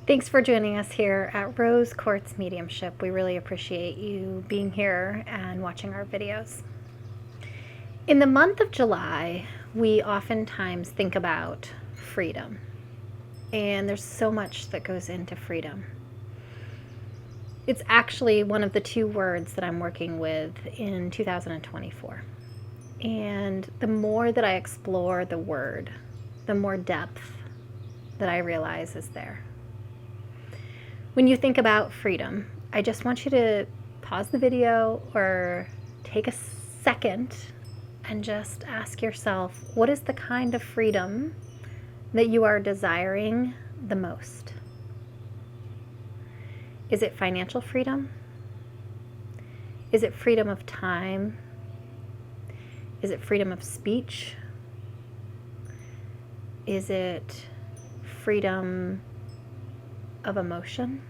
Thanks for joining us here at Rose Quartz Mediumship. We really appreciate you being here and watching our videos. In the month of July, we oftentimes think about freedom. And there's so much that goes into freedom. It's actually one of the two words that I'm working with in 2024. And the more that I explore the word, the more depth that I realize is there. When you think about freedom, I just want you to pause the video or take a second and just ask yourself, what is the kind of freedom that you are desiring the most? Is it financial freedom? Is it freedom of time? Is it freedom of speech? Is it freedom of emotion?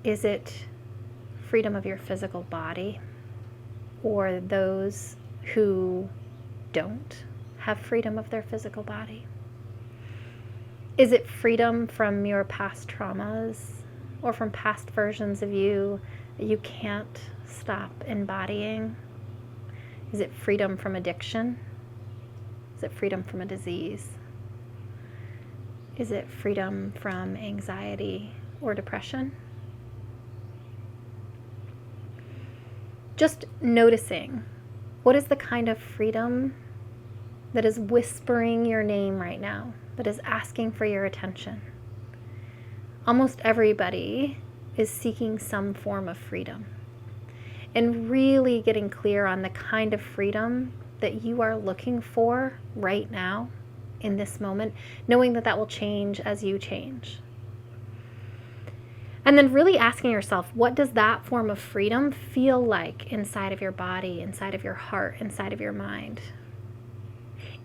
Is it freedom of your physical body, or those who don't have freedom of their physical body? Is it freedom from your past traumas or from past versions of you that you can't stop embodying? Is it freedom from addiction? Is it freedom from a disease? Is it freedom from anxiety or depression? Just noticing, what is the kind of freedom that is whispering your name right now, that is asking for your attention? Almost everybody is seeking some form of freedom. And really getting clear on the kind of freedom that you are looking for right now, in this moment, knowing that that will change as you change. And then really asking yourself, what does that form of freedom feel like inside of your body, inside of your heart, inside of your mind?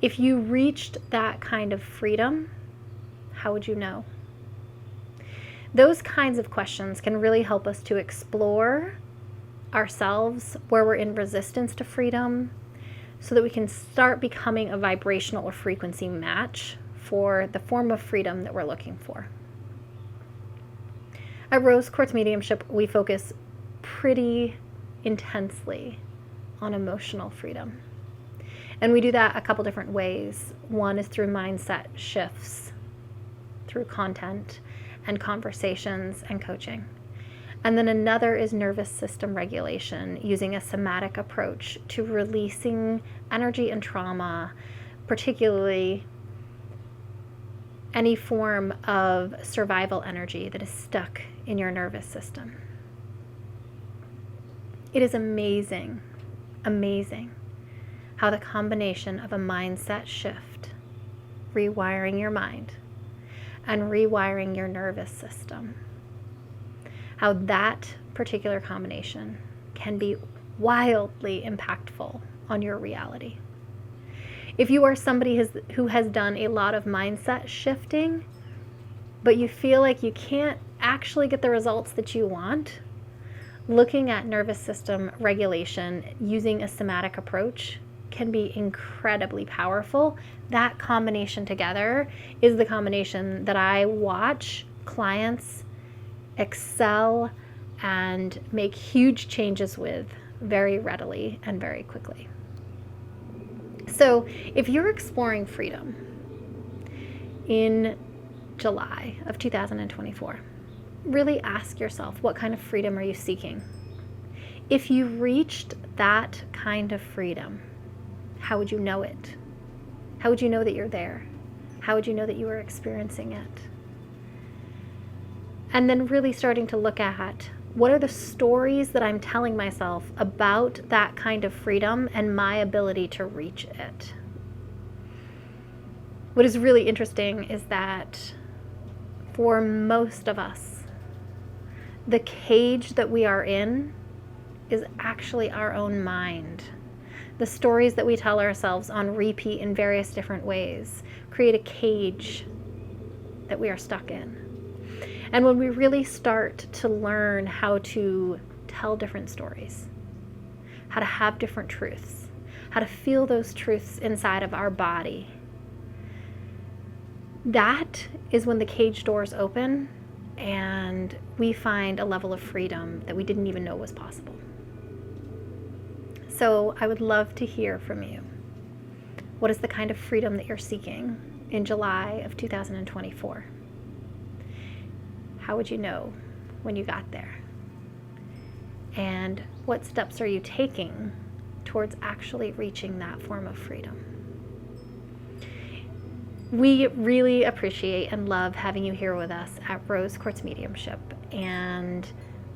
If you reached that kind of freedom, how would you know? Those kinds of questions can really help us to explore ourselves where we're in resistance to freedom, so that we can start becoming a vibrational or frequency match for the form of freedom that we're looking for. At Rose Quartz Mediumship, we focus pretty intensely on emotional freedom. And we do that a couple different ways. One is through mindset shifts, through content and conversations and coaching. And then another is nervous system regulation, using a somatic approach to releasing energy and trauma, particularly any form of survival energy that is stuck in your nervous system. It is amazing, amazing how the combination of a mindset shift, rewiring your mind, and rewiring your nervous system, how that particular combination can be wildly impactful on your reality. If you are somebody who has done a lot of mindset shifting, but you feel like you can't actually get the results that you want, looking at nervous system regulation using a somatic approach can be incredibly powerful. That combination together is the combination that I watch clients excel and make huge changes with very readily and very quickly. So if you're exploring freedom in July of 2024, really ask yourself, what kind of freedom are you seeking? If you reached that kind of freedom, how would you know it? How would you know that you're there? How would you know that you were experiencing it? And then really starting to look at, what are the stories that I'm telling myself about that kind of freedom and my ability to reach it? What is really interesting is that for most of us, the cage that we are in is actually our own mind. The stories that we tell ourselves on repeat in various different ways create a cage that we are stuck in. And when we really start to learn how to tell different stories, how to have different truths, how to feel those truths inside of our body, That is when the cage doors open and we find a level of freedom that we didn't even know was possible. So I would love to hear from you. What is the kind of freedom that you're seeking in July of 2024? How would you know when you got there? And what steps are you taking towards actually reaching that form of freedom? We really appreciate and love having you here with us at Rose Quartz Mediumship, and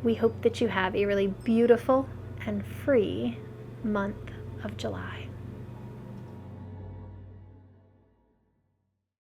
we hope that you have a really beautiful and free month of July.